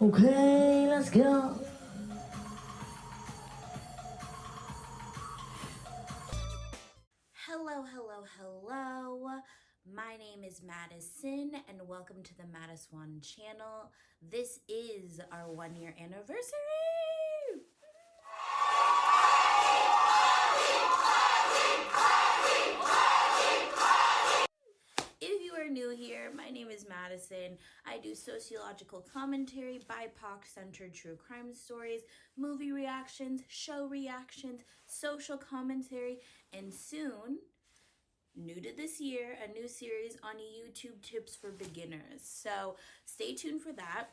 Okay, let's go. Hello. My name is Madison, and welcome to the Madison channel. This is our 1-year anniversary. If you are new here, my name is Madison. I do sociological commentary, BIPOC-centered true crime stories, movie reactions, show reactions, social commentary, and soon, new to this year, a new series on YouTube tips for beginners. So stay tuned for that.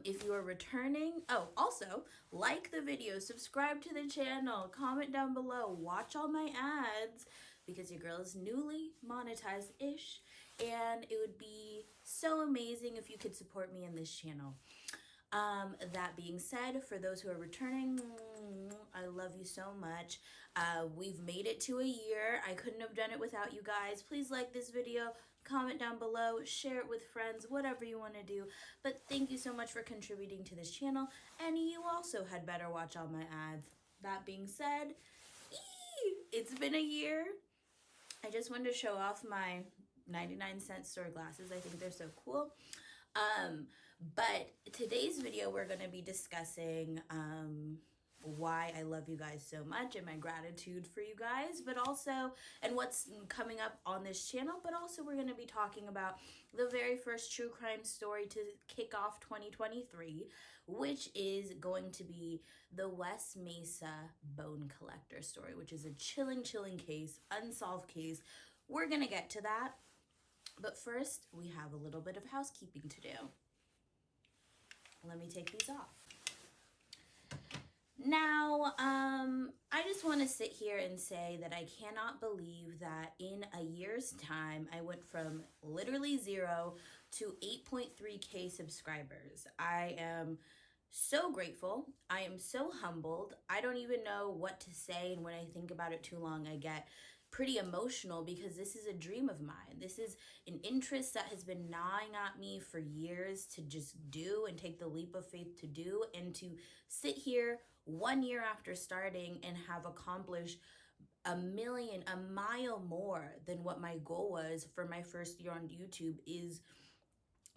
If you are returning, also like the video, subscribe to the channel, comment down below, watch all my ads because your girl is newly monetized-ish, and it would be so amazing if you could support me in this channel. That being said, for those who are returning, I love you so much. We've made it to a year. I couldn't have done it without you guys. Please like this video, comment down below, share it with friends, whatever you want to do. But thank you so much for contributing to this channel, and you also had better watch all my ads. That being said, it's been a year. I just wanted to show off my 99-cent store glasses. I think they're so cool. But today's video, we're going to be discussing why I love you guys so much and my gratitude for you guys, but also, and what's coming up on this channel, but also we're going to be talking about the very first true crime story to kick off 2023, which is going to be the West Mesa bone collector story, which is a chilling case, unsolved case. We're going to get to that. But first, we have a little bit of housekeeping to do. Let me take these off. Now, I just want to sit here and say that I cannot believe that in a year's time, I went from literally 0 to 8.3K subscribers. I am so grateful. I am so humbled. I don't even know what to say, and when I think about it too long, I get pretty emotional because this is a dream of mine. This is an interest that has been gnawing at me for years to just do and take the leap of faith to do, and to sit here 1 year after starting and have accomplished a mile more than what my goal was for my first year on YouTube is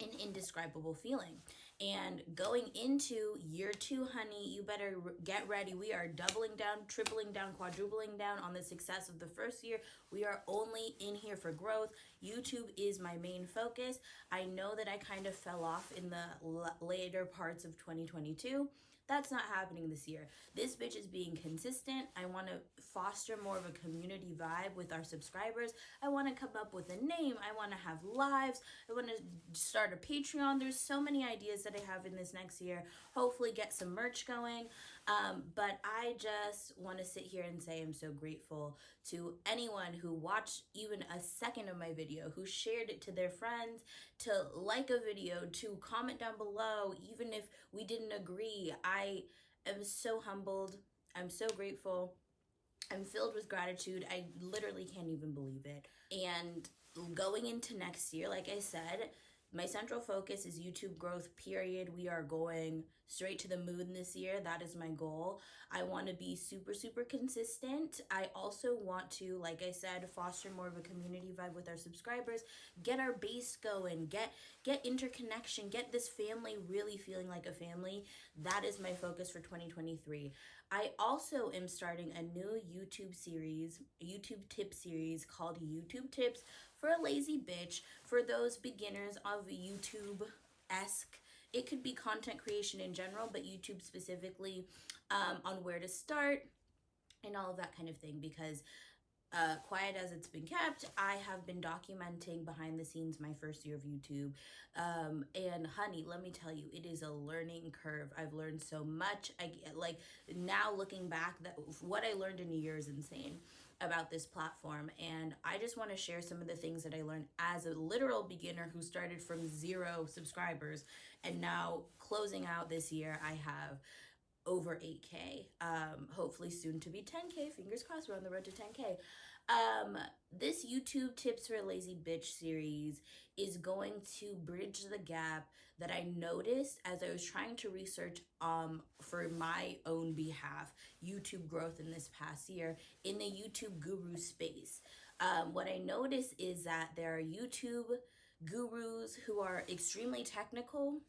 an indescribable feeling. And going into year 2, honey, you better get ready. We are doubling down, tripling down, quadrupling down on the success of the first year. We are only in here for growth. YouTube is my main focus. I know that I kind of fell off in the later parts of 2022. That's not happening this year. This bitch is being consistent. I want to foster more of a community vibe with our subscribers. I want to come up with a name. I want to have lives. I want to start a Patreon. There's so many ideas that I have in this next year. Hopefully get some merch going. But I just want to sit here and say I'm so grateful to anyone who watched even a second of my video, who shared it to their friends, to like a video, to comment down below, even if we didn't agree. I am so humbled. I'm so grateful. I'm filled with gratitude. I literally can't even believe it. And going into next year, like I said, my central focus is YouTube growth, period. We are going straight to the moon this year. That is my goal. I want to be super consistent. I also want to, like I said, foster more of a community vibe with our subscribers, get our base going, get interconnection, get this family really feeling like a family. That is my focus for 2023. I also am starting a new YouTube tip series called YouTube Tips for a Lazy Bitch, for those beginners of YouTube-esque. It could be content creation in general, but YouTube specifically, on where to start and all of that kind of thing, because quiet as it's been kept, I have been documenting behind the scenes my first year of YouTube. And honey, let me tell you, it is a learning curve. I've learned so much. Now looking back, that what I learned in a year is insane about this platform. And I just want to share some of the things that I learned as a literal beginner who started from 0 subscribers. And now closing out this year, I have over 8K. Hopefully soon to be 10K. Fingers crossed, we're on the road to 10K. This YouTube Tips for a Lazy Bitch series is going to bridge the gap that I noticed as I was trying to research for my own behalf YouTube growth in this past year in the YouTube guru space. What I noticed is that there are YouTube gurus who are extremely technical,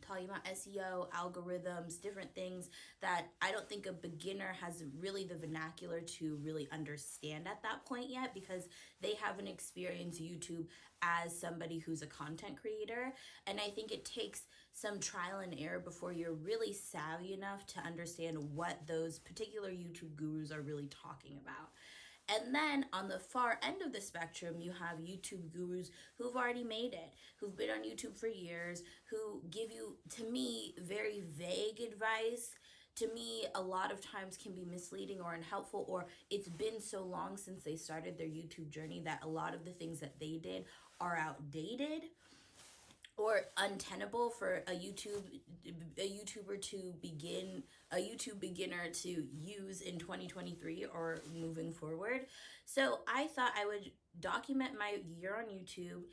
talking about SEO, algorithms, different things that I don't think a beginner has really the vernacular to really understand at that point yet, because they haven't experienced YouTube as somebody who's a content creator. And I think it takes some trial and error before you're really savvy enough to understand what those particular YouTube gurus are really talking about. And then on the far end of the spectrum, you have YouTube gurus who've already made it, who've been on YouTube for years, who give you, to me, very vague advice. To me, a lot of times can be misleading or unhelpful, or it's been so long since they started their YouTube journey that a lot of the things that they did are outdated or untenable for a YouTuber to begin, a YouTube beginner to use in 2023 or moving forward. So I thought I would document my year on YouTube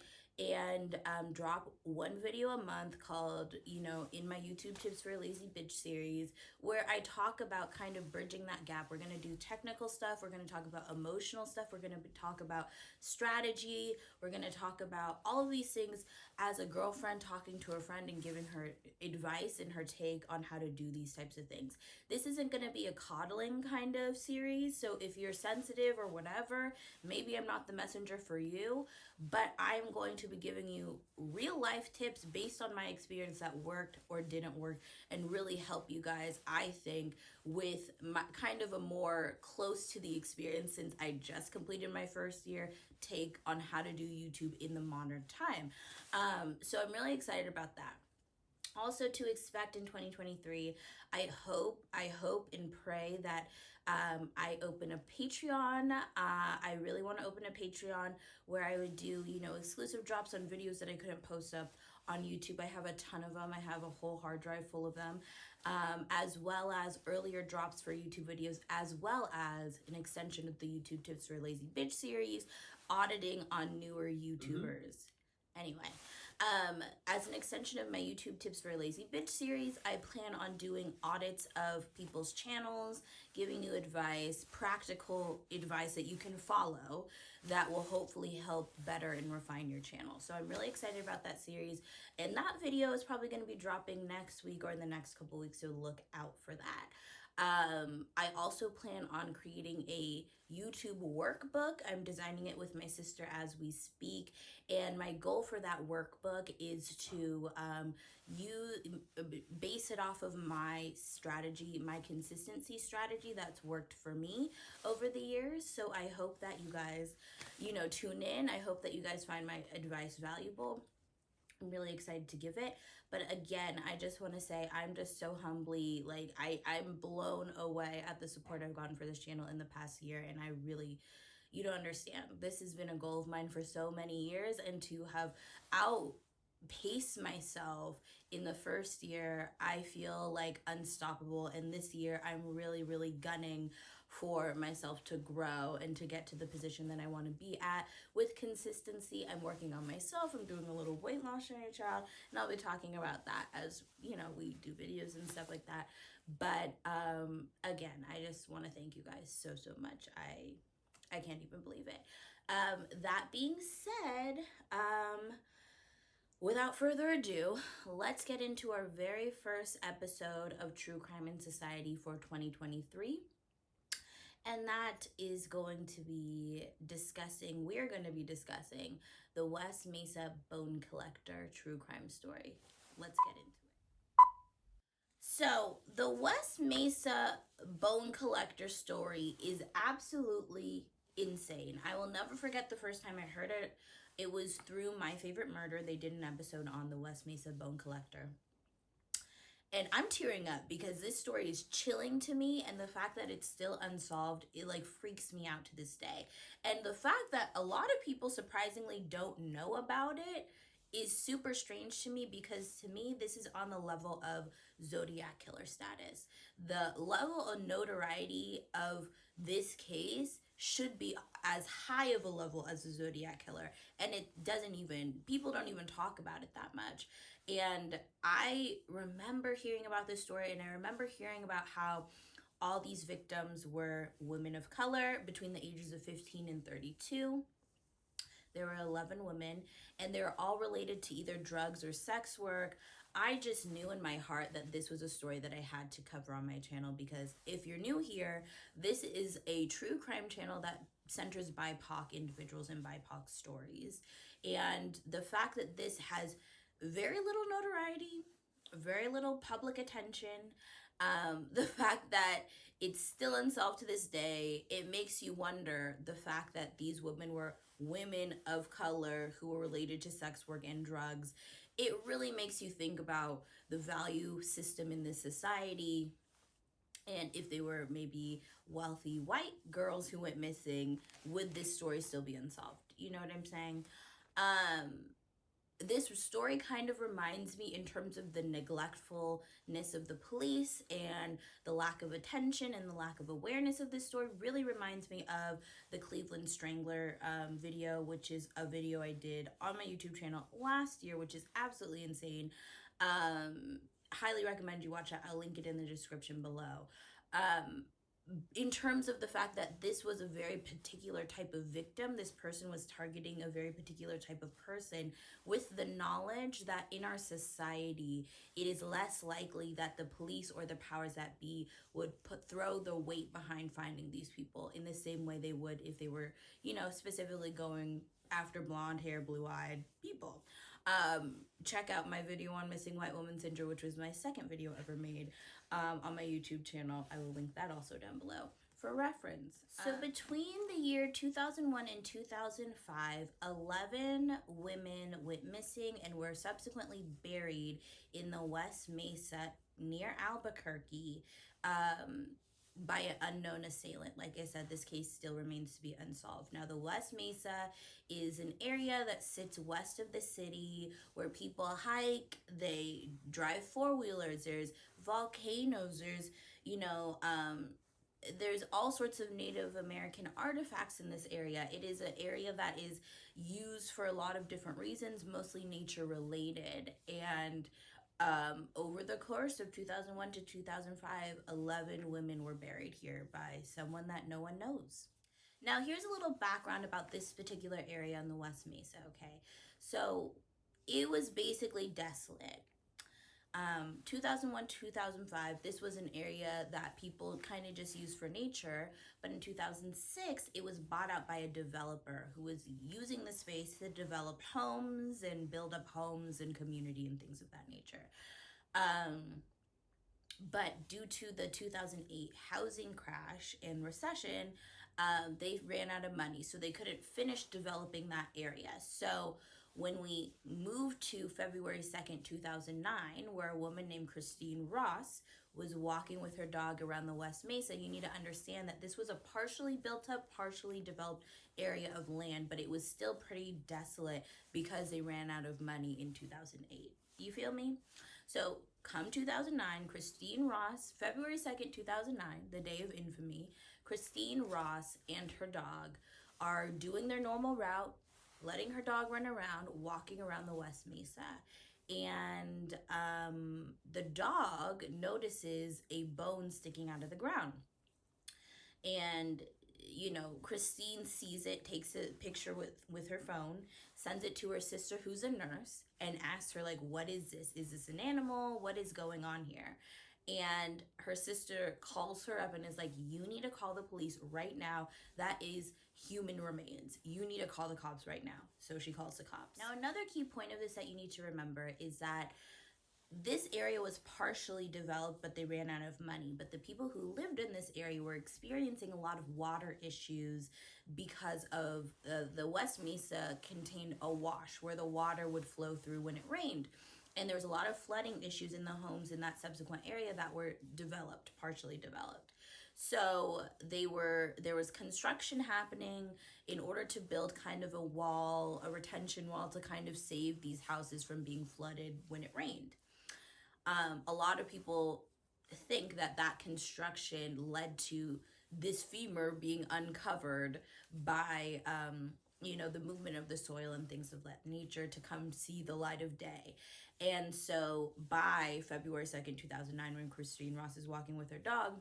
and drop one video a month called, in my YouTube Tips for a Lazy Bitch series, where I talk about kind of bridging that gap. We're going to do technical stuff. We're going to talk about emotional stuff. We're going to talk about strategy. We're going to talk about all of these things as a girlfriend talking to a friend and giving her advice and her take on how to do these types of things. This isn't going to be a coddling kind of series. So if you're sensitive or whatever, maybe I'm not the messenger for you, but I'm going to be giving you real life tips based on my experience that worked or didn't work, and really help you guys, I think, with my kind of a more close to the experience, since I just completed my first year, take on how to do YouTube in the modern time. So I'm really excited about that. Also, to expect in 2023, I hope and pray that I open a Patreon. I really want to open a Patreon where I would do, exclusive drops on videos that I couldn't post up on YouTube. I have a ton of them. I have a whole hard drive full of them, as well as earlier drops for YouTube videos, as well as an extension of the YouTube Tips for a Lazy Bitch series, auditing on newer YouTubers. Anyway, as an extension of my YouTube Tips for a Lazy Bitch series, I plan on doing audits of people's channels, giving you advice, practical advice that you can follow that will hopefully help better and refine your channel. So I'm really excited about that series, and that video is probably going to be dropping next week or in the next couple weeks, so look out for that. I also plan on creating a YouTube workbook. I'm designing it with my sister as we speak, and my goal for that workbook is to base it off of my strategy, my consistency strategy that's worked for me over the years. So I hope that you guys, tune in. I hope that you guys find my advice valuable. I'm really excited to give it. But again, I just want to say I'm just so humbly, I'm blown away at the support I've gotten for this channel in the past year. And I really, you don't understand. This has been a goal of mine for so many years, and to have outpaced myself in the first year, I feel like unstoppable. And this year, I'm really, really gunning for myself to grow and to get to the position that I want to be at with consistency. I'm working on myself. I'm doing a little weight loss journey, child, and I'll be talking about that as, we do videos and stuff like that. But again, I just want to thank you guys so much. I can't even believe it. That being said, without further ado, let's get into our very first episode of True Crime in Society for 2023. And that is going to be we're going to be discussing the West Mesa Bone Collector true crime story. Let's get into it. So, the West Mesa Bone Collector story is absolutely insane. I will never forget the first time I heard it. It was through My Favorite Murder. They did an episode on the West Mesa Bone Collector. And I'm tearing up because this story is chilling to me, and the fact that it's still unsolved, it freaks me out to this day. And the fact that a lot of people surprisingly don't know about it is super strange to me, because to me this is on the level of Zodiac Killer status. The level of notoriety of this case should be as high of a level as the Zodiac Killer, and it doesn't even, people don't even talk about it that much. And I remember hearing about this story, and I remember hearing about how all these victims were women of color between the ages of 15 and 32. There were 11 women, and they were all related to either drugs or sex work. I just knew in my heart that this was a story that I had to cover on my channel, because if you're new here, this is a true crime channel that centers BIPOC individuals and BIPOC stories. And the fact that this has very little notoriety, very little public attention, the fact that it's still unsolved to this day, it makes you wonder the fact that these women were women of color who were related to sex work and drugs. It really makes you think about the value system in this society, and if they were maybe wealthy white girls who went missing, would this story still be unsolved? You know what I'm saying? This story kind of reminds me, in terms of the neglectfulness of the police and the lack of attention and the lack of awareness of this story, really reminds me of the Cleveland Strangler video, which is a video I did on my YouTube channel last year, which is absolutely insane. Highly recommend you watch it. I'll link it in the description below. In terms of the fact that this was a very particular type of victim, this person was targeting a very particular type of person, with the knowledge that in our society, it is less likely that the police or the powers that be would throw the weight behind finding these people in the same way they would if they were, you know, specifically going after blonde hair, blue-eyed people. Check out my video on missing white woman syndrome, which was my second video ever made, on my YouTube channel. I will link that also down below for reference. So between the year 2001 and 2005, 11 women went missing and were subsequently buried in the West Mesa near Albuquerque, by an unknown assailant. Like I said, this case still remains to be unsolved. Now, the West Mesa is an area that sits west of the city where people hike, they drive four-wheelers, there's volcanoes, there's, you know, there's all sorts of Native American artifacts in this area. It is an area that is used for a lot of different reasons, mostly nature related. And over the course of 2001 to 2005, 11 women were buried here by someone that no one knows. Now, here's a little background about this particular area in the West Mesa, okay? So it was basically desolate. 2001, 2005, this was an area that people kind of just used for nature. But in 2006, it was bought out by a developer who was using the space to develop homes and build up homes and community and things of that nature. But due to the 2008 housing crash and recession, they ran out of money, so they couldn't finish developing that area. So when we moved to February 2nd, 2009, where a woman named Christine Ross was walking with her dog around the West Mesa, you need to understand that this was a partially built up, partially developed area of land, but it was still pretty desolate because they ran out of money in 2008. You feel me? So come 2009, Christine Ross, February 2nd, 2009, the day of infamy, Christine Ross and her dog are doing their normal route, letting her dog run around, walking around the West Mesa. And the dog notices a bone sticking out of the ground. And, you know, Christine sees it, takes a picture with her phone, sends it to her sister, who's a nurse, and asks her, like, what is this? Is this an animal? What is going on here? And her sister calls her up and is like, you need to call the police right now. That is human remains. You need to call the cops right now. So she calls the cops. Now, another key point of this that you need to remember is that this area was partially developed, but they ran out of money. But the people who lived in this area were experiencing a lot of water issues because of the West Mesa contained a wash where the water would flow through when it rained. And there was a lot of flooding issues in the homes in that subsequent area that were developed, partially developed. So there was construction happening in order to build kind of a wall, a retention wall to kind of save these houses from being flooded when it rained. A lot of people think that that construction led to this femur being uncovered by the movement of the soil and things of that nature to come see the light of day. And so by February 2nd, 2009, when Christine Ross is walking with her dog,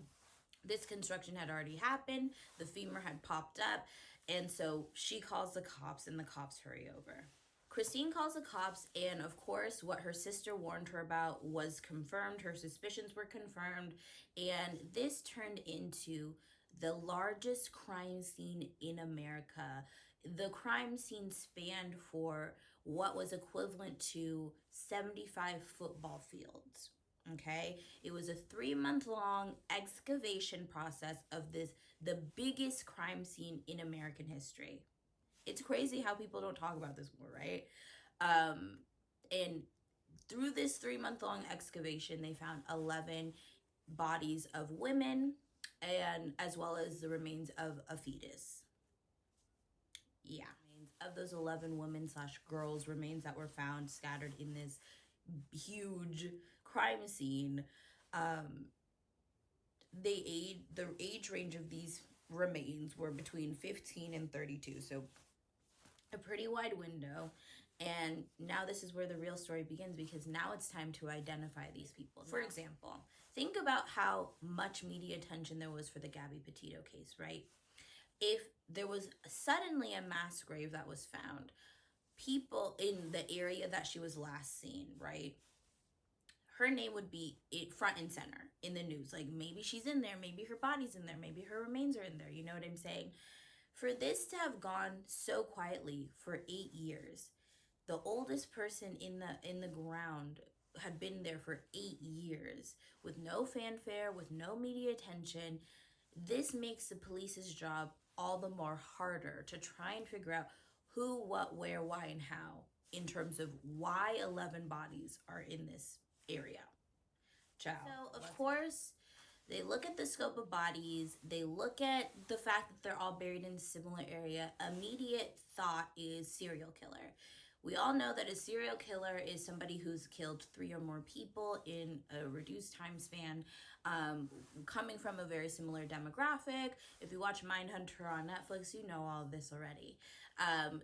this construction had already happened, the femur had popped up, and so she calls the cops and the cops hurry over. Christine calls the cops, and of course, what her sister warned her about was confirmed. Her suspicions were confirmed, and this turned into the largest crime scene in America. The crime scene spanned for what was equivalent to 75 football fields. Okay, it was a 3-month long excavation process of the biggest crime scene in American history. It's crazy how people don't talk about this more, right? And through this 3-month long excavation, they found 11 bodies of women, and as well as the remains of a fetus. Yeah, of those 11 women / girls remains that were found scattered in this huge crime scene. The age range of these remains were between 15 and 32, so a pretty wide window. And now this is where the real story begins, because now it's time to identify these people. For example, think about how much media attention there was for the Gabby Petito case, right? If there was suddenly a mass grave that was found, people in the area that she was last seen, right, her name would be front and center in the news. Like, maybe she's in there, maybe her body's in there, maybe her remains are in there. You know what I'm saying? For this to have gone so quietly for 8 years, the oldest person in the ground had been there for 8 years with no fanfare, with no media attention. This makes the police's job all the more harder to try and figure out who, what, where, why, and how, in terms of why 11 bodies are in this area. Ciao. So, of course, they look at the scope of bodies, they look at the fact that they're all buried in a similar area. Immediate thought is serial killer. We all know that a serial killer is somebody who's killed 3 or more people in a reduced time span, coming from a very similar demographic. If you watch Mindhunter on Netflix, you know all of this already.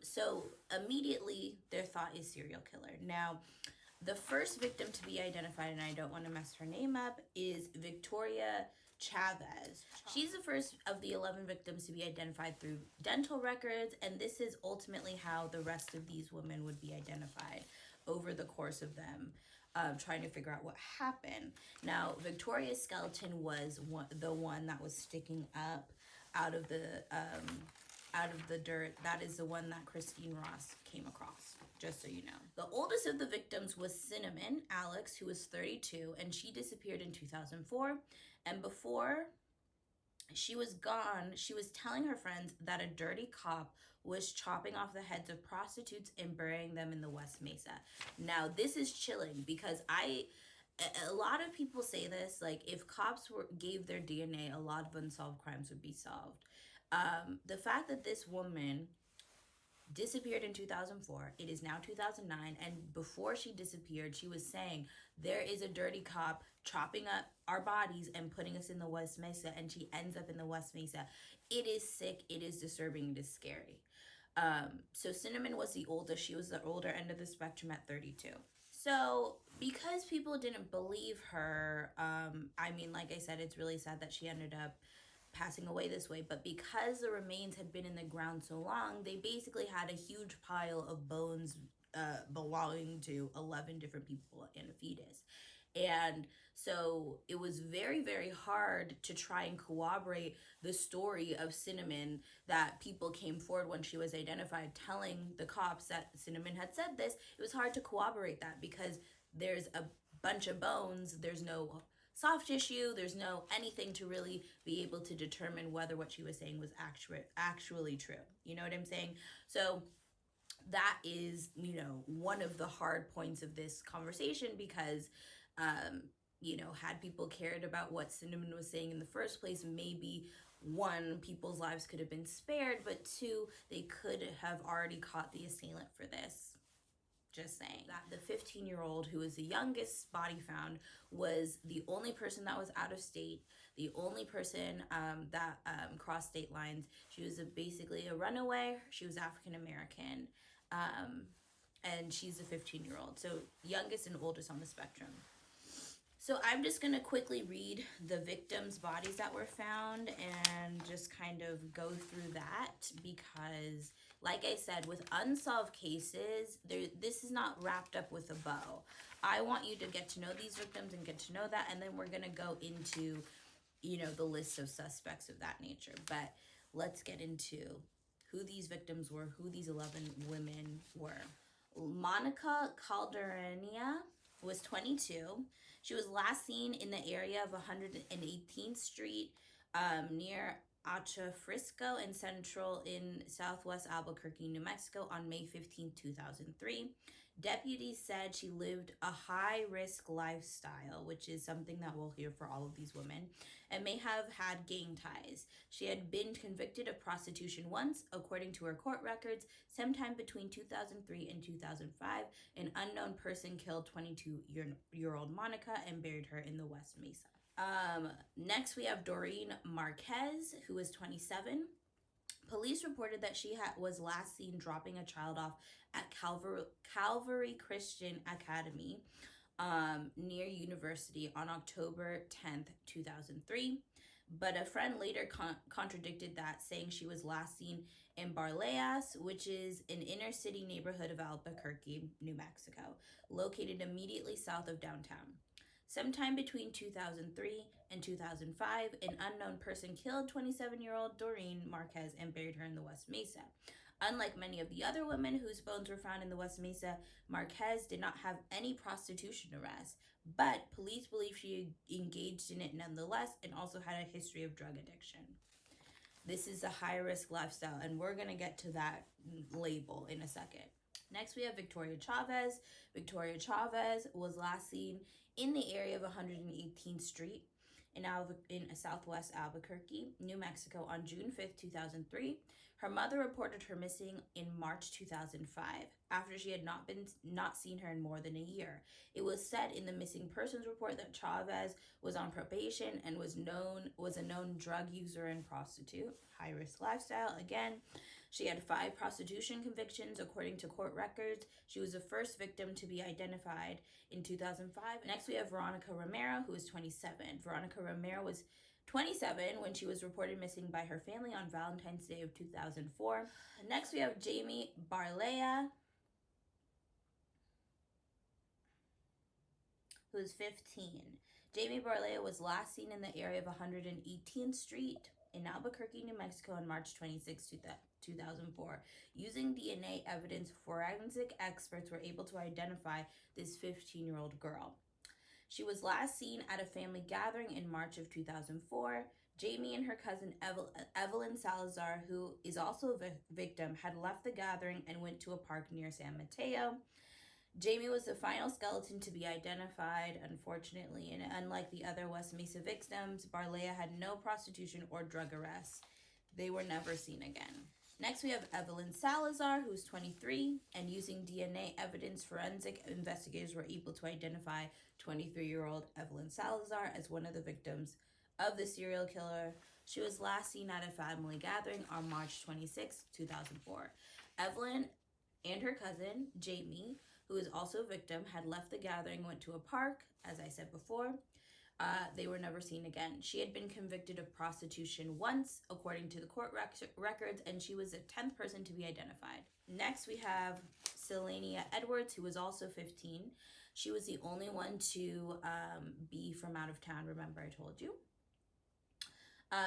So immediately their thought is serial killer. Now, the first victim to be identified, and I don't want to mess her name up, is Victoria Chavez. She's the first of the 11 victims to be identified through dental records, and this is ultimately how the rest of these women would be identified over the course of them trying to figure out what happened. Now, Victoria's skeleton was the one that was sticking up out of the dirt. That is the one that Christine Ross came across, just so you know. The oldest of the victims was Cinnamon Alex, who was 32, and she disappeared in 2004. And before she was gone, she was telling her friends that a dirty cop was chopping off the heads of prostitutes and burying them in the West Mesa. Now, this is chilling, because a lot of people say this, like, if cops gave their DNA, a lot of unsolved crimes would be solved. The fact that this woman disappeared in 2004, it is now 2009, and before she disappeared, she was saying, there is a dirty cop chopping up our bodies and putting us in the West Mesa, and she ends up in the West Mesa. It is sick, it is disturbing, it is scary. So Cinnamon was the oldest. She was the older end of the spectrum at 32. So because people didn't believe her, I mean, like I said, it's really sad that she ended up passing away this way, but because the remains had been in the ground so long, they basically had a huge pile of bones belonging to 11 different people and a fetus. And so it was very, very hard to try and corroborate the story of Cinnamon that people came forward when she was identified, telling the cops that Cinnamon had said this. It was hard to corroborate that because there's a bunch of bones, there's no soft tissue, there's no anything to really be able to determine whether what she was saying was actually true. You know what I'm saying? So that is, one of the hard points of this conversation, because had people cared about what Cinnamon was saying in the first place, maybe one, people's lives could have been spared, but two, they could have already caught the assailant for this. Just saying. That the 15-year-old who was the youngest body found was the only person that was out of state, the only person that crossed state lines. She was basically a runaway. She was African American, and she's a 15-year-old. So youngest and oldest on the spectrum. So I'm just going to quickly read the victims' bodies that were found and just kind of go through that because, like I said, with unsolved cases, this is not wrapped up with a bow. I want you to get to know these victims and get to know that, and then we're going to go into, the list of suspects of that nature. But let's get into who these victims were, who these 11 women were. Monica Calderania was 22. She was last seen in the area of 118th Street near Acha Frisco and Central in southwest Albuquerque, New Mexico on May 15, 2003. Deputies said she lived a high-risk lifestyle, which is something that we'll hear for all of these women, and may have had gang ties. She had been convicted of prostitution once, according to her court records. Sometime between 2003 and 2005, an unknown person killed 22-year-old Monica and buried her in the West Mesa. Next, we have Doreen Marquez, who was 27. Police reported that she was last seen dropping a child off at Calvary Christian Academy near University on October 10th, 2003. But a friend later contradicted that, saying she was last seen in Barleas, which is an inner city neighborhood of Albuquerque, New Mexico, located immediately south of downtown. Sometime between 2003 and 2005, an unknown person killed 27-year-old Doreen Marquez and buried her in the West Mesa. Unlike many of the other women whose bones were found in the West Mesa, Marquez did not have any prostitution arrests, but police believe she engaged in it nonetheless and also had a history of drug addiction. This is a high-risk lifestyle, and we're going to get to that label in a second. Next, we have Victoria Chavez. Victoria Chavez was last seen in the area of 118th Street in southwest Albuquerque, New Mexico on June 5th, 2003. Her mother reported her missing in March 2005 after she had not seen her in more than a year. It was said in the missing persons report that Chavez was on probation and was a known drug user and prostitute. High-risk lifestyle again. She had 5 prostitution convictions according to court records. She was the first victim to be identified in 2005. Next, we have Veronica Romero, who is 27. Veronica Romero was 27 when she was reported missing by her family on Valentine's Day of 2004. Next, we have Jamie Barlea, who is 15. Jamie Barlea was last seen in the area of 118th Street in Albuquerque, New Mexico on March 26, 2004. Using DNA evidence, forensic experts were able to identify this 15-year-old girl. She was last seen at a family gathering in March of 2004. Jamie and her cousin Evelyn Salazar, who is also a victim, had left the gathering and went to a park near San Mateo. Jamie was the final skeleton to be identified, unfortunately, and unlike the other West Mesa victims, Barlea had no prostitution or drug arrests. They were never seen again. Next, we have Evelyn Salazar, who's 23, and using DNA evidence, forensic investigators were able to identify 23-year-old Evelyn Salazar as one of the victims of the serial killer. She was last seen at a family gathering on March 26, 2004. Evelyn and her cousin, Jamie, who is also a victim, had left the gathering, went to a park, as I said before. They were never seen again. She had been convicted of prostitution once, according to the court records, and she was the 10th person to be identified. Next, we have Selenia Edwards, who was also 15. She was the only one to be from out of town, remember I told you.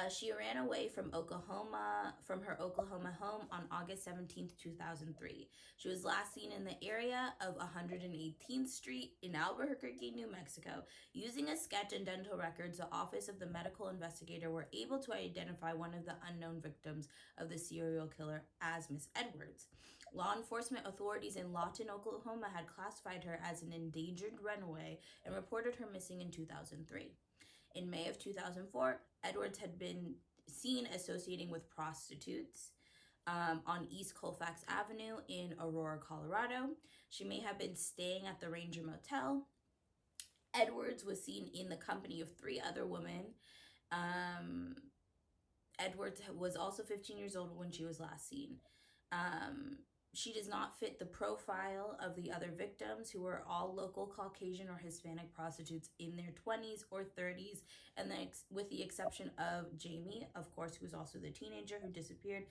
She ran away from her Oklahoma home on August 17th, 2003. She was last seen in the area of 118th Street in Albuquerque, New Mexico. Using a sketch and dental records, the Office of the Medical Investigator were able to identify one of the unknown victims of the serial killer as Miss Edwards. Law enforcement authorities in Lawton, Oklahoma had classified her as an endangered runaway and reported her missing in 2003. In May of 2004, Edwards had been seen associating with prostitutes on East Colfax Avenue in Aurora, Colorado. She may have been staying at the Ranger Motel. Edwards was seen in the company of 3 other women. Edwards was also 15 years old when she was last seen. She does not fit the profile of the other victims, who were all local Caucasian or Hispanic prostitutes in their 20s or 30s, and then with the exception of Jamie, of course, who was also the teenager who disappeared.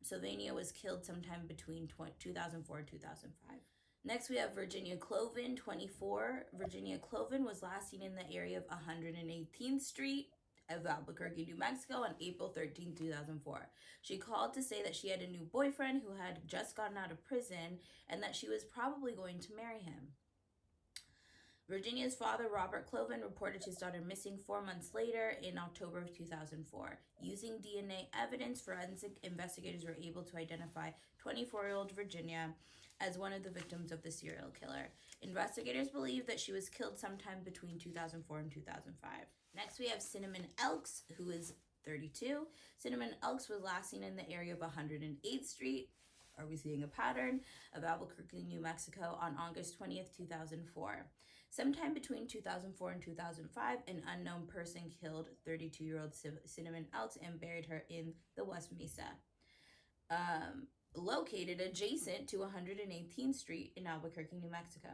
Sylvania was killed sometime between 2004 and 2005. Next, we have Virginia Cloven, 24. Virginia Cloven was last seen in the area of 118th Street of Albuquerque, New Mexico on April 13, 2004. She called to say that she had a new boyfriend who had just gotten out of prison and that she was probably going to marry him. Virginia's father, Robert Cloven, reported his daughter missing 4 months later in October of 2004. Using DNA evidence, forensic investigators were able to identify 24-year-old Virginia as one of the victims of the serial killer. Investigators believe that she was killed sometime between 2004 and 2005. Next, we have Cinnamon Elks, who is 32. Cinnamon Elks was last seen in the area of 108th Street. Are we seeing a pattern? Of Albuquerque, New Mexico on August 20th, 2004. Sometime between 2004 and 2005, an unknown person killed 32-year-old Cinnamon Elks and buried her in the West Mesa, located adjacent to 118th Street in Albuquerque, New Mexico.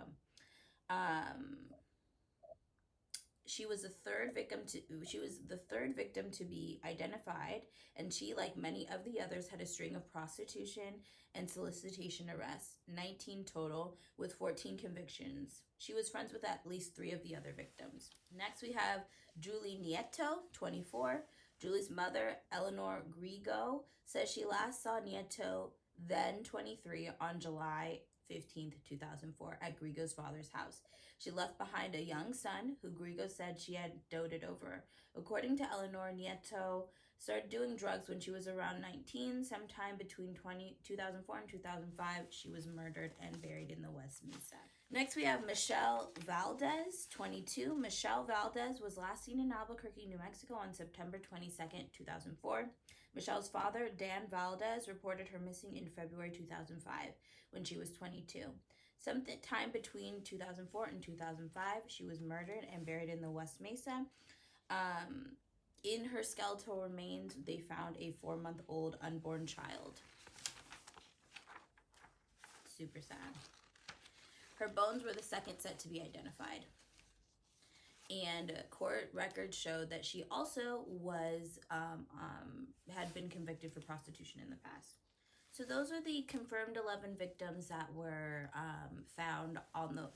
She was the third victim to be identified, and she, like many of the others, had a string of prostitution and solicitation arrests, 19 total, with 14 convictions. She was friends with at least 3 of the other victims. Next, we have Julie Nieto, 24. Julie's mother, Eleanor Grigo, says she last saw Nieto, then 23, on July 15th, 2004, at Grigo's father's house. She left behind a young son who Grigo said she had doted over. According to Eleanor, Nieto started doing drugs when she was around 19. Sometime between 2004 and 2005, she was murdered and buried in the West Mesa. Next, we have Michelle Valdez, 22. Michelle Valdez was last seen in Albuquerque, New Mexico on September 22nd, 2004. Michelle's father, Dan Valdez, reported her missing in February 2005 when she was 22. Sometime between 2004 and 2005, she was murdered and buried in the West Mesa. In her skeletal remains, they found a 4-month-old unborn child. Super sad. Her bones were the second set to be identified. And court records showed that she also was had been convicted for prostitution in the past. So those are the confirmed 11 victims that were found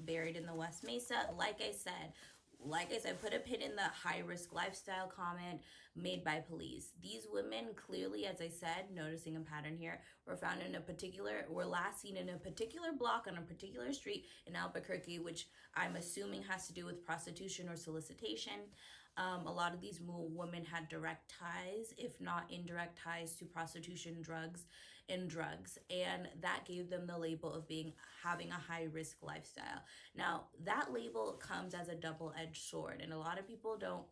buried in the West Mesa. Like I said, put a pin in the high-risk lifestyle comment made by police. These women clearly, as I said, noticing a pattern here, were last seen in a particular block on a particular street in Albuquerque, which I'm assuming has to do with prostitution or solicitation. A lot of these women had direct ties, if not indirect ties, to prostitution, drugs, and that gave them the label of having a high-risk lifestyle. Now, that label comes as a double-edged sword, and a lot of people don't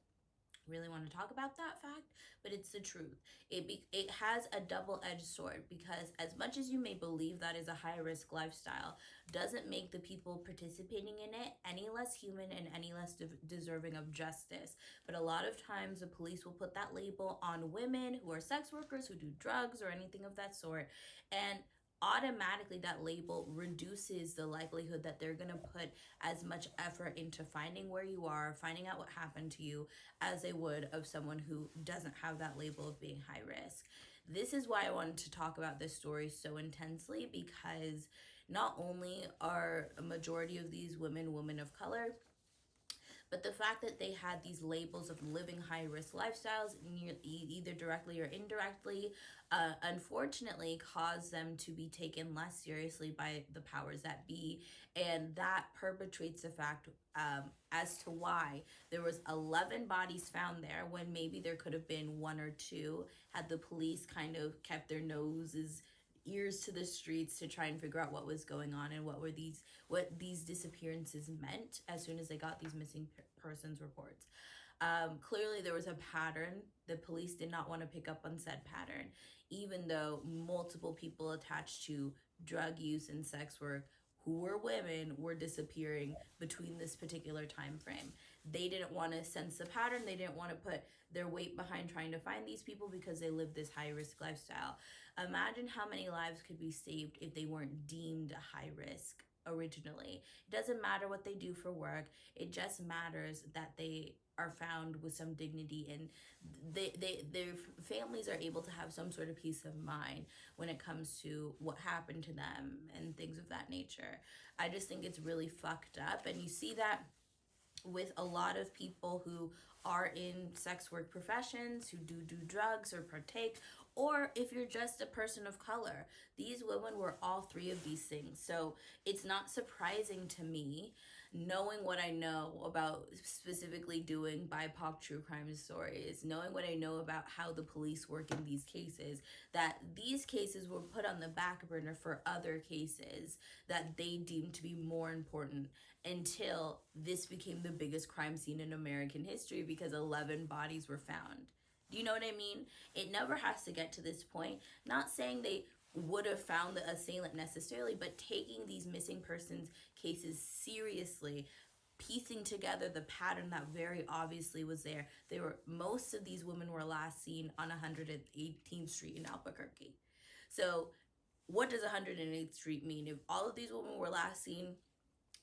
really want to talk about that fact, but it's the truth. It has a double-edged sword, because as much as you may believe that is a high-risk lifestyle, doesn't make the people participating in it any less human and any less deserving of justice. But a lot of times the police will put that label on women who are sex workers, who do drugs or anything of that sort, and automatically that label reduces the likelihood that they're going to put as much effort into finding where you are, finding out what happened to you, as they would of someone who doesn't have that label of being high risk. This is why I wanted to talk about this story so intensely, because not only are a majority of these women of color, But the fact that they had these labels of living high risk lifestyles, either directly or indirectly, unfortunately caused them to be taken less seriously by the powers that be. And that perpetuates the fact as to why there was 11 bodies found there when maybe there could have been one or two, had the police kind of kept their ears to the streets to try and figure out what was going on and what these disappearances meant as soon as they got these missing persons reports. Clearly there was a pattern. The police did not want to pick up on said pattern, even though multiple people attached to drug use and sex work who were women were disappearing between this particular time frame. They didn't want to sense the pattern. They didn't want to put their weight behind trying to find these people because they lived this high risk lifestyle. Imagine how many lives could be saved if they weren't deemed high risk originally. It doesn't matter what they do for work. It just matters that they are found with some dignity, and their families are able to have some sort of peace of mind when it comes to what happened to them and things of that nature. I just think it's really fucked up, and you see that with a lot of people who are in sex work professions, who do drugs or partake, or if you're just a person of color. These women were all three of these things. So it's not surprising to me, knowing what I know about specifically doing BIPOC true crime stories, knowing what I know about how the police work in these cases, that these cases were put on the back burner for other cases that they deemed to be more important until this became the biggest crime scene in American history because 11 bodies were found. Do you know what I mean? It never has to get to this point. Not saying they would have found the assailant necessarily, but taking these missing persons cases seriously, piecing together the pattern that very obviously was there. Most of these women were last seen on 118th Street in Albuquerque. So what does 108th Street mean? If all of these women were last seen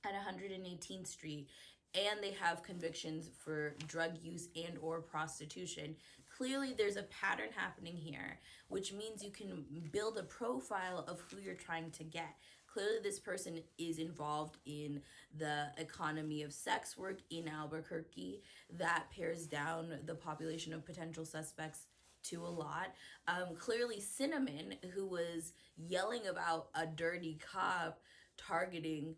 at 118th Street and they have convictions for drug use and or prostitution, clearly there's a pattern happening here, which means you can build a profile of who you're trying to get. Clearly this person is involved in the economy of sex work in Albuquerque. That pares down the population of potential suspects to a lot. Clearly Cinnamon, who was yelling about a dirty cop targeting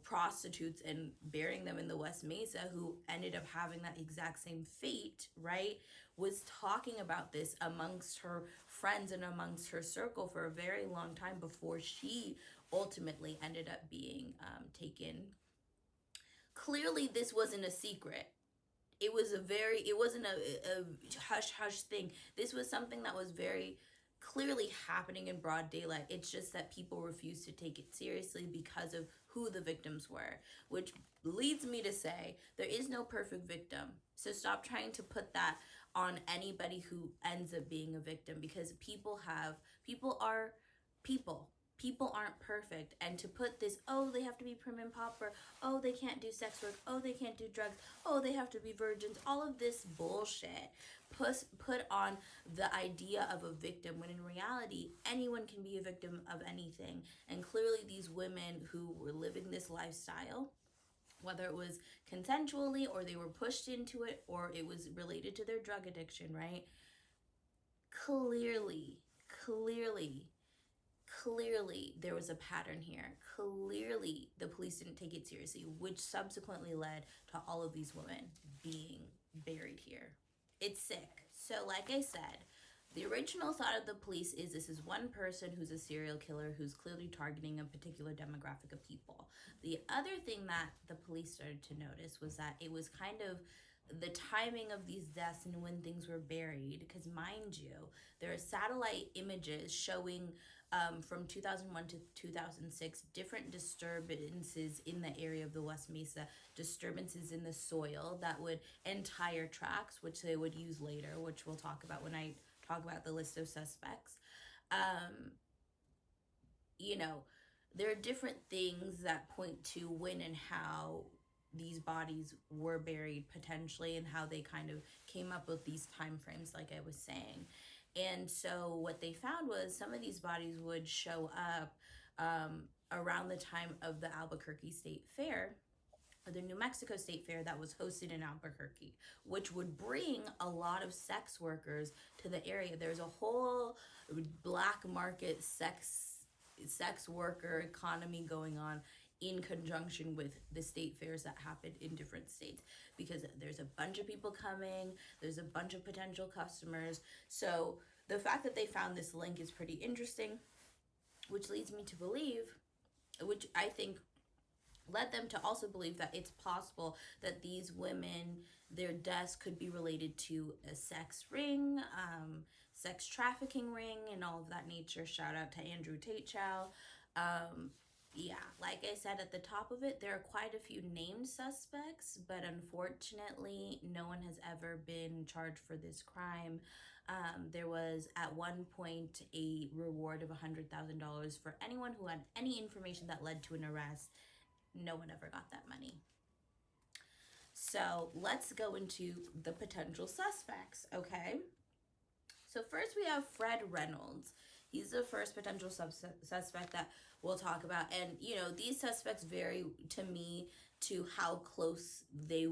prostitutes and burying them in the West Mesa, who ended up having that exact same fate, right, was talking about this amongst her friends and amongst her circle for a very long time before she ultimately ended up being taken. Clearly this wasn't a secret. It wasn't a hush-hush thing. This was something that was very clearly happening in broad daylight. It's just that people refuse to take it seriously because of who the victims were, which leads me to say there is no perfect victim. So stop trying to put that on anybody who ends up being a victim, because people are people. People aren't perfect. And to put this, oh, they have to be prim and proper, oh, they can't do sex work, oh, they can't do drugs, oh, they have to be virgins, all of this bullshit put on the idea of a victim, when in reality anyone can be a victim of anything. And clearly these women who were living this lifestyle, whether it was consensually or they were pushed into it or it was related to their drug addiction, right? Clearly there was a pattern here. Clearly the police didn't take it seriously, which subsequently led to all of these women being buried here. It's sick. So like I said, the original thought of the police is this is one person who's a serial killer who's clearly targeting a particular demographic of people. The other thing that the police started to notice was that it was kind of the timing of these deaths and when things were buried, because mind you, there are satellite images showing from 2001 to 2006 different disturbances in the area of the West Mesa, disturbances in the soil that would end tire tracks, which they would use later, which we'll talk about when I talk about the list of suspects. There are different things that point to when and how these bodies were buried potentially, and how they kind of came up with these time frames, like I was saying. And so what they found was some of these bodies would show up around the time of the Albuquerque State Fair, the New Mexico State Fair that was hosted in Albuquerque, which would bring a lot of sex workers to the area. There's a whole black market sex worker economy going on in conjunction with the state fairs that happen in different states, because there's a bunch of people coming, there's a bunch of potential customers. So the fact that they found this link is pretty interesting, which leads me to believe, which I think led them to also believe, that it's possible that these women, their deaths could be related to a sex ring, sex trafficking ring, and all of that nature. Shout out to Andrew Tate Chow. Yeah, like I said at the top of it, there are quite a few named suspects, but unfortunately, no one has ever been charged for this crime. There was at one point a reward of $100,000 for anyone who had any information that led to an arrest. No one ever got that money. So let's go into the potential suspects, okay? So first we have Fred Reynolds. He's the first potential suspect that we'll talk about. And, you know, these suspects vary to me to how close they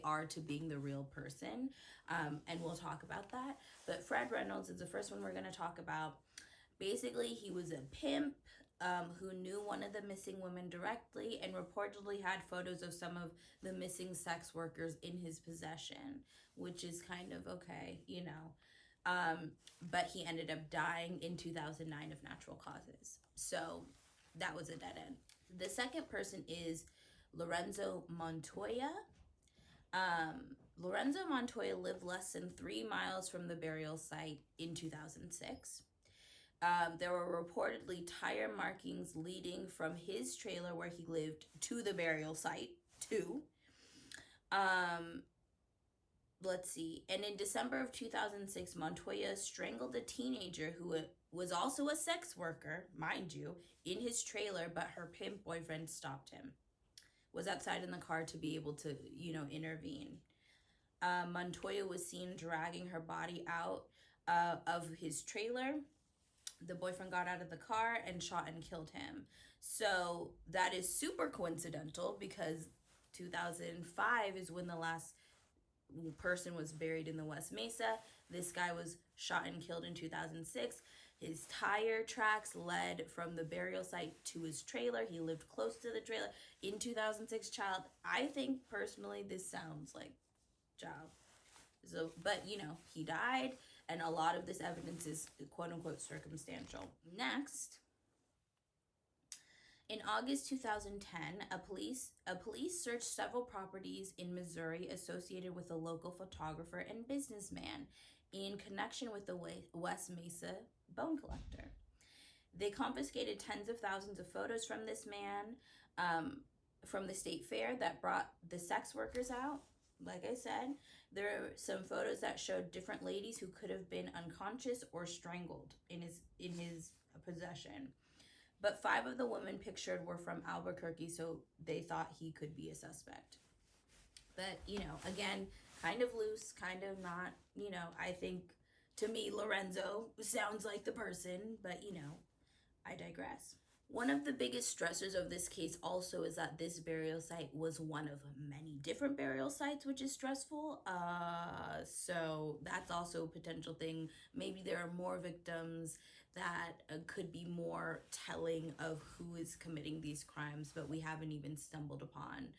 are to being the real person. And we'll talk about that. But Fred Reynolds is the first one we're going to talk about. Basically, he was a pimp who knew one of the missing women directly and reportedly had photos of some of the missing sex workers in his possession, which is kind of okay, you know. But he ended up dying in 2009 of natural causes. So that was a dead end. The second person is Lorenzo Montoya. Lorenzo Montoya lived less than 3 miles from the burial site in 2006. There were reportedly tire markings leading from his trailer where he lived to the burial site, too. Let's see. And in December of 2006, Montoya strangled a teenager who was also a sex worker, mind you, in his trailer, but her pimp boyfriend stopped him. Was outside in the car to be able to, you know, intervene. Montoya was seen dragging her body out of his trailer. The boyfriend got out of the car and shot and killed him. So that is super coincidental, because 2005 is when the last person was buried in the West Mesa. This guy was shot and killed in 2006. His tire tracks led from the burial site to his trailer. He lived close to the trailer in 2006. Child, I think personally this sounds like child. So, but you know, he died, and a lot of this evidence is quote unquote circumstantial. Next, in August 2010, a police searched several properties in Missouri associated with a local photographer and businessman in connection with the West Mesa bone collector. They confiscated tens of thousands of photos from this man from the state fair that brought the sex workers out. Like I said, there are some photos that showed different ladies who could have been unconscious or strangled in his possession. But 5 of the women pictured were from Albuquerque, so they thought he could be a suspect. But, you know, again, kind of loose, kind of not, you know, I think, to me, Lorenzo sounds like the person, but, you know, I digress. One of the biggest stressors of this case also is that this burial site was one of many different burial sites, which is stressful. So that's also a potential thing. Maybe there are more victims that could be more telling of who is committing these crimes, but we haven't even stumbled upon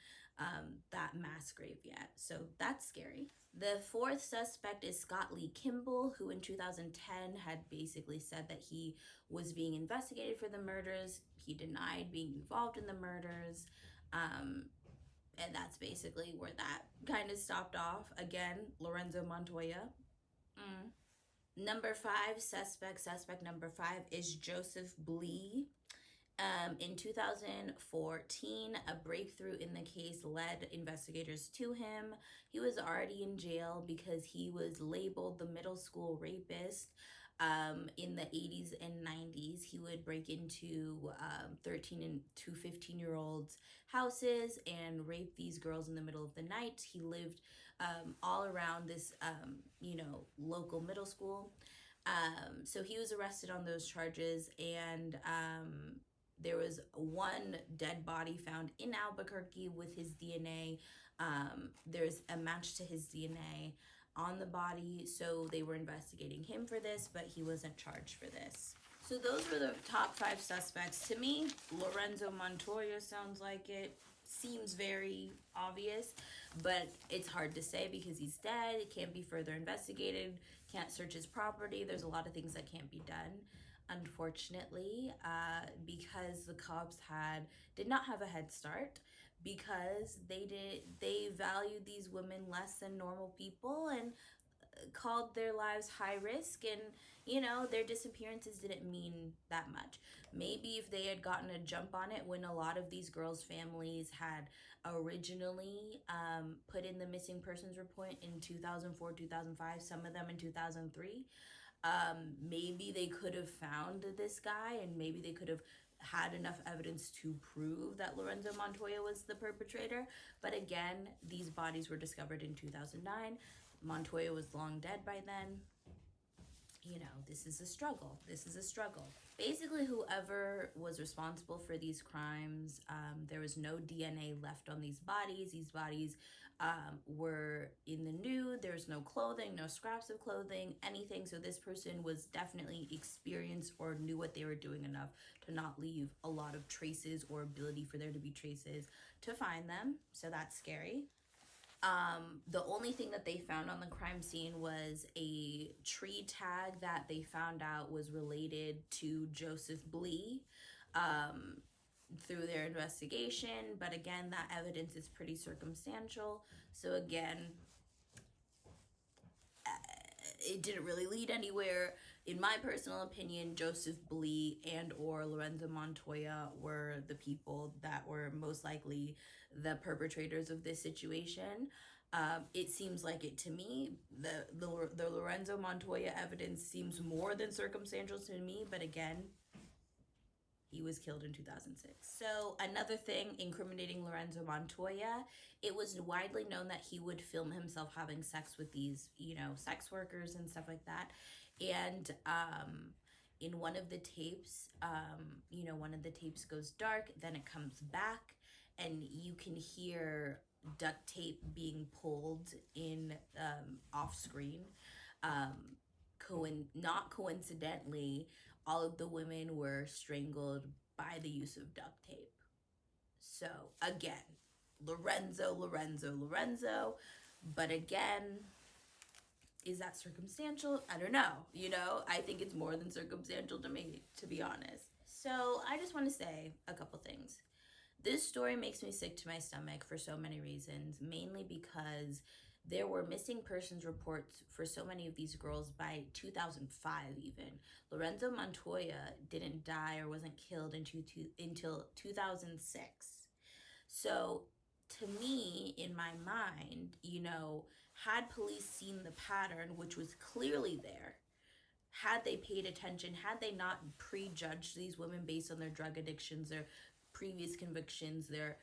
that mass grave yet. So that's scary. The fourth suspect is Scott Lee Kimball, who in 2010 had basically said that he was being investigated for the murders. He denied being involved in the murders. And that's basically where that kind of stopped off. Again, Lorenzo Montoya. Number 5 suspect number 5 is Joseph Blee. In 2014, a breakthrough in the case led investigators to him. He was already in jail because he was labeled the middle school rapist. In the 80s and 90s, he would break into 13 to 15-year-olds' houses and rape these girls in the middle of the night. He lived all around this, local middle school. So he was arrested on those charges, and There was one dead body found in Albuquerque with his DNA. There's a match to his DNA on the body, so they were investigating him for this, but he wasn't charged for this. So those were the top 5 suspects. To me, Lorenzo Montoya sounds like it. Seems very obvious, but it's hard to say because he's dead. It can't be further investigated. Can't search his property. There's a lot of things that can't be done, unfortunately, because the cops did not have a head start, because they valued these women less than normal people and called their lives high risk, and their disappearances didn't mean that much. Maybe if they had gotten a jump on it when a lot of these girls' families had originally put in the missing persons report in 2004, 2005, some of them in 2003, maybe they could have found this guy, and maybe they could have had enough evidence to prove that Lorenzo Montoya was the perpetrator. But again, these bodies were discovered in 2009. Montoya was long dead by then. This is a struggle. Basically, whoever was responsible for these crimes, there was no DNA left on these bodies. These bodies were in the nude. There was no clothing, no scraps of clothing, anything. So this person was definitely experienced or knew what they were doing enough to not leave a lot of traces or ability for there to be traces to find them. So that's scary. The only thing that they found on the crime scene was a tree tag that they found out was related to Joseph Blee through their investigation. But again, that evidence is pretty circumstantial. So again, it didn't really lead anywhere. In my personal opinion, Joseph Blee and or Lorenzo Montoya were the people that were most likely the perpetrators of this situation. It seems like it to me. The Lorenzo Montoya evidence seems more than circumstantial to me, but again, he was killed in 2006. So another thing incriminating Lorenzo Montoya, it was widely known that he would film himself having sex with these, sex workers and stuff like that. And in one of the tapes, one of the tapes goes dark, then it comes back, and you can hear duct tape being pulled in off screen. Not coincidentally, all of the women were strangled by the use of duct tape. So again, Lorenzo. But again, is that circumstantial? I don't know. I think it's more than circumstantial to me, to be honest. So I just want to say a couple things. This story makes me sick to my stomach for so many reasons, mainly because there were missing persons reports for so many of these girls by 2005 even. Lorenzo Montoya didn't die or wasn't killed until 2006. So to me, in my mind, had police seen the pattern, which was clearly there, had they paid attention, had they not prejudged these women based on their drug addictions, their previous convictions, their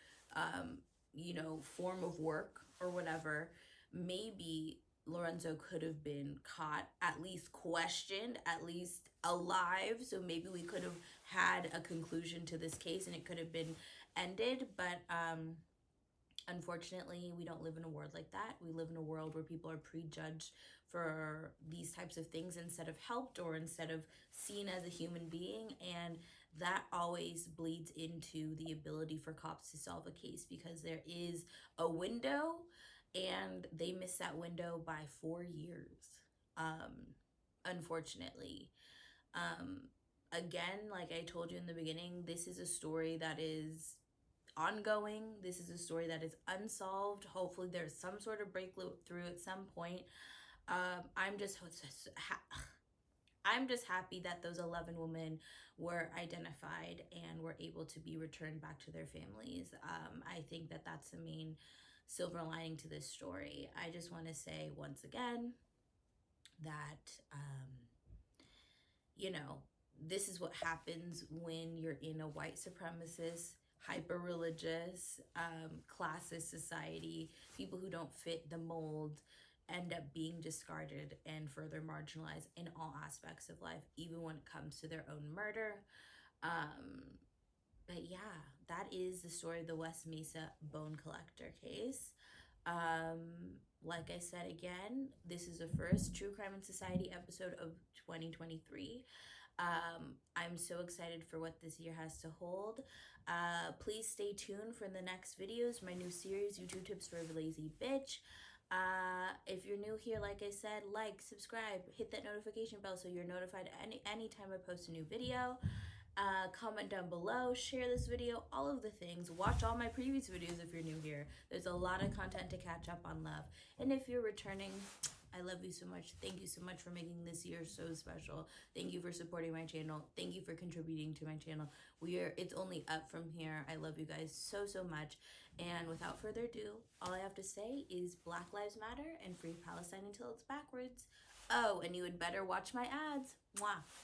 form of work or whatever, maybe Lorenzo could have been caught, at least questioned, at least alive. So maybe we could have had a conclusion to this case and it could have been ended. But unfortunately, we don't live in a world like that. We live in a world where people are prejudged for these types of things instead of helped or instead of seen as a human being. And that always bleeds into the ability for cops to solve a case, because there is a window and they miss that window by 4 years, unfortunately. Again, like I told you in the beginning, this is a story that is ongoing. This is a story that is unsolved. Hopefully there's some sort of breakthrough at some point. I'm just happy that those 11 women were identified and were able to be returned back to their families. I think that that's the main silver lining to this story. I just want to say once again that, this is what happens when you're in a white supremacist, hyper-religious, classist society. People who don't fit the mold end up being discarded and further marginalized in all aspects of life, even when it comes to their own murder. But yeah, that is the story of the West Mesa bone collector case. Like I said again, this is the first True Crime in Society episode of 2023. I'm so excited for what this year has to hold. Please stay tuned for the next videos, my new series, YouTube Tips for a Lazy Bitch. If you're new here, like I said, like, subscribe, hit that notification bell so you're notified anytime I post a new video. Comment down below, share this video, all of the things. Watch all my previous videos if you're new here. There's a lot of content to catch up on love. And if you're returning, I love you so much. Thank you so much for making this year so special. Thank you for supporting my channel. Thank you for contributing to my channel. It's only up from here. I love you guys so, so much. And without further ado, all I have to say is Black Lives Matter and free Palestine until it's backwards. Oh, and you had better watch my ads. Mwah.